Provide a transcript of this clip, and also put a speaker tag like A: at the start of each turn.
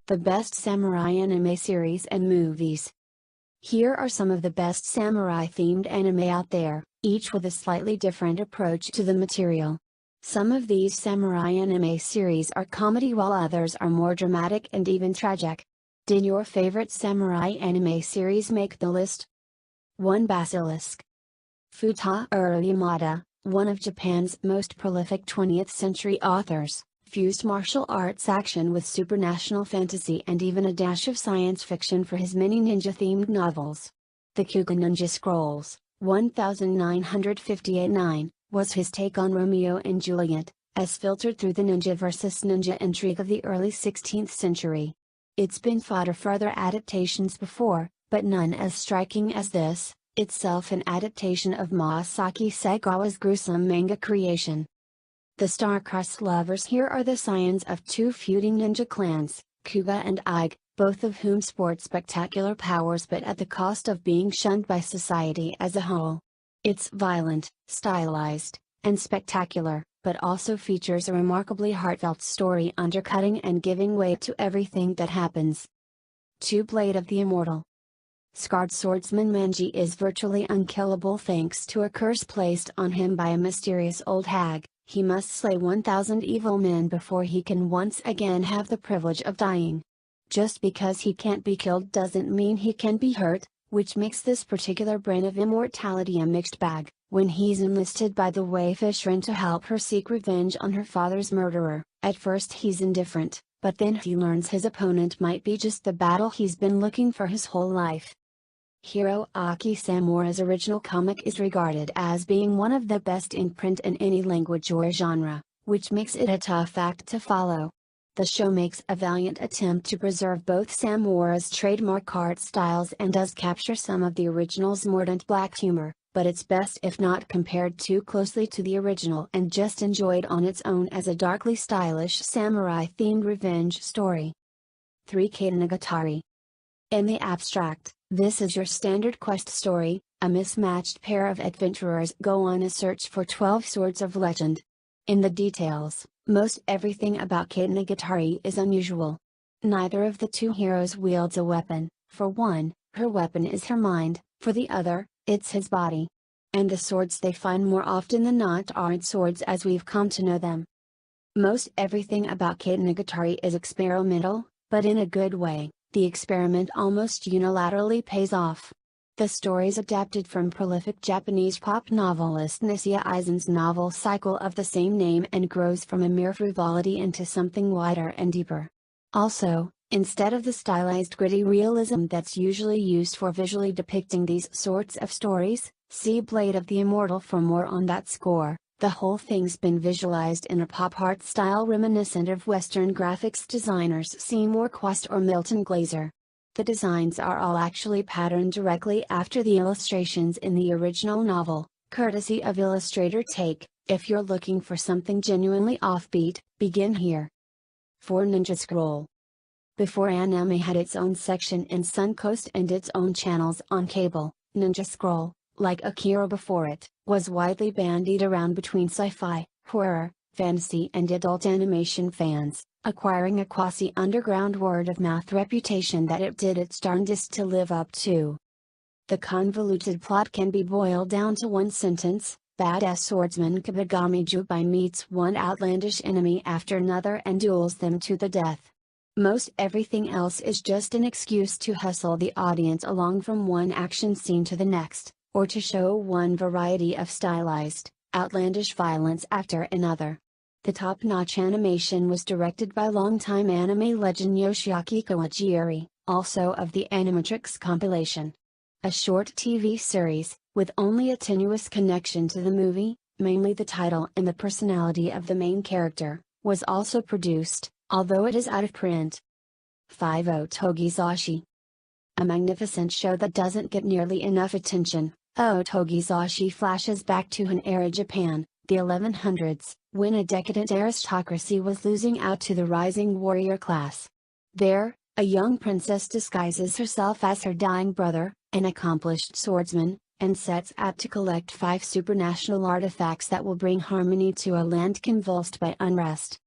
A: The best samurai anime series and movies. Here are some of the best samurai-themed anime out there, each with a slightly different approach to the material. Some of these samurai anime series are comedy while others are more dramatic and even tragic. Did your favorite samurai anime series make the list? 1. Basilisk. Futaro Yamada, one of Japan's most prolific 20th century authors, fused martial arts action with supernatural fantasy and even a dash of science fiction for his many ninja-themed novels. The Kouga Ninja Scrolls, 1958-9, was his take on Romeo and Juliet, as filtered through the ninja versus ninja intrigue of the early 16th century. It's been fodder for other adaptations before, but none as striking as this, itself an adaptation of Masaaki Sagawa's gruesome manga creation. The star-crossed lovers. Here are the scions of two feuding ninja clans, Kouga and Ige, both of whom sport spectacular powers but at the cost of being shunned by society as a whole. It's violent, stylized, and spectacular, but also features a remarkably heartfelt story undercutting and giving weight to everything that happens. 2. Blade of the Immortal. Scarred swordsman Manji is virtually unkillable thanks to a curse placed on him by a mysterious old hag. He must slay 1,000 evil men before he can once again have the privilege of dying. Just because he can't be killed doesn't mean he can be hurt, which makes this particular brand of immortality a mixed bag. When he's enlisted by the Wayfisherin to help her seek revenge on her father's murderer, at first he's indifferent, but then he learns his opponent might be just the battle he's been looking for his whole life. Hiroaki Samura's original comic is regarded as being one of the best in print in any language or genre, which makes it a tough act to follow. The show makes a valiant attempt to preserve both Samura's trademark art styles and does capture some of the original's mordant black humor, but it's best if not compared too closely to the original and just enjoyed on its own as a darkly stylish samurai-themed revenge story. 3. Kadenagatari. In the abstract, this is your standard quest story. A mismatched pair of adventurers go on a search for 12 swords of legend. In the details, most everything about Kadenagatari is unusual. Neither of the two heroes wields a weapon. For one, her weapon is her mind, for the other, it's his body. And the swords they find more often than not aren't swords as we've come to know them. Most everything about Kadenagatari is experimental, but in a good way. The experiment almost unilaterally pays off. The story's adapted from prolific Japanese pop novelist Nisia Aizen's novel cycle of the same name and grows from a mere frivolity into something wider and deeper. Also, instead of the stylized gritty realism that's usually used for visually depicting these sorts of stories, see Blade of the Immortal for more on that score. The whole thing's been visualized in a pop art style reminiscent of Western graphics designers Seymour Quest or Milton Glaser. The designs are all actually patterned directly after the illustrations in the original novel, courtesy of illustrator Take. If you're looking for something genuinely offbeat, begin here. 4. Ninja Scroll. Before anime had its own section in Suncoast and its own channels on cable, Ninja Scroll, like Akira before it, was widely bandied around between sci-fi, horror, fantasy and adult animation fans, acquiring a quasi-underground word-of-mouth reputation that it did its darndest to live up to. The convoluted plot can be boiled down to one sentence: badass swordsman Kabagami Jubai meets one outlandish enemy after another and duels them to the death. Most everything else is just an excuse to hustle the audience along from one action scene to the next, or to show one variety of stylized, outlandish violence after another. The top-notch animation was directed by longtime anime legend Yoshiaki Kawajiri, also of the Animatrix compilation. A short TV series, with only a tenuous connection to the movie, mainly the title and the personality of the main character, was also produced, although it is out of print. 5. Otogi Sachi. A magnificent show that doesn't get nearly enough attention. Otogi Sachi flashes back to an era Japan, the 1100s, when a decadent aristocracy was losing out to the rising warrior class. There, a young princess disguises herself as her dying brother, an accomplished swordsman, and sets out to collect 5 supernatural artifacts that will bring harmony to a land convulsed by unrest.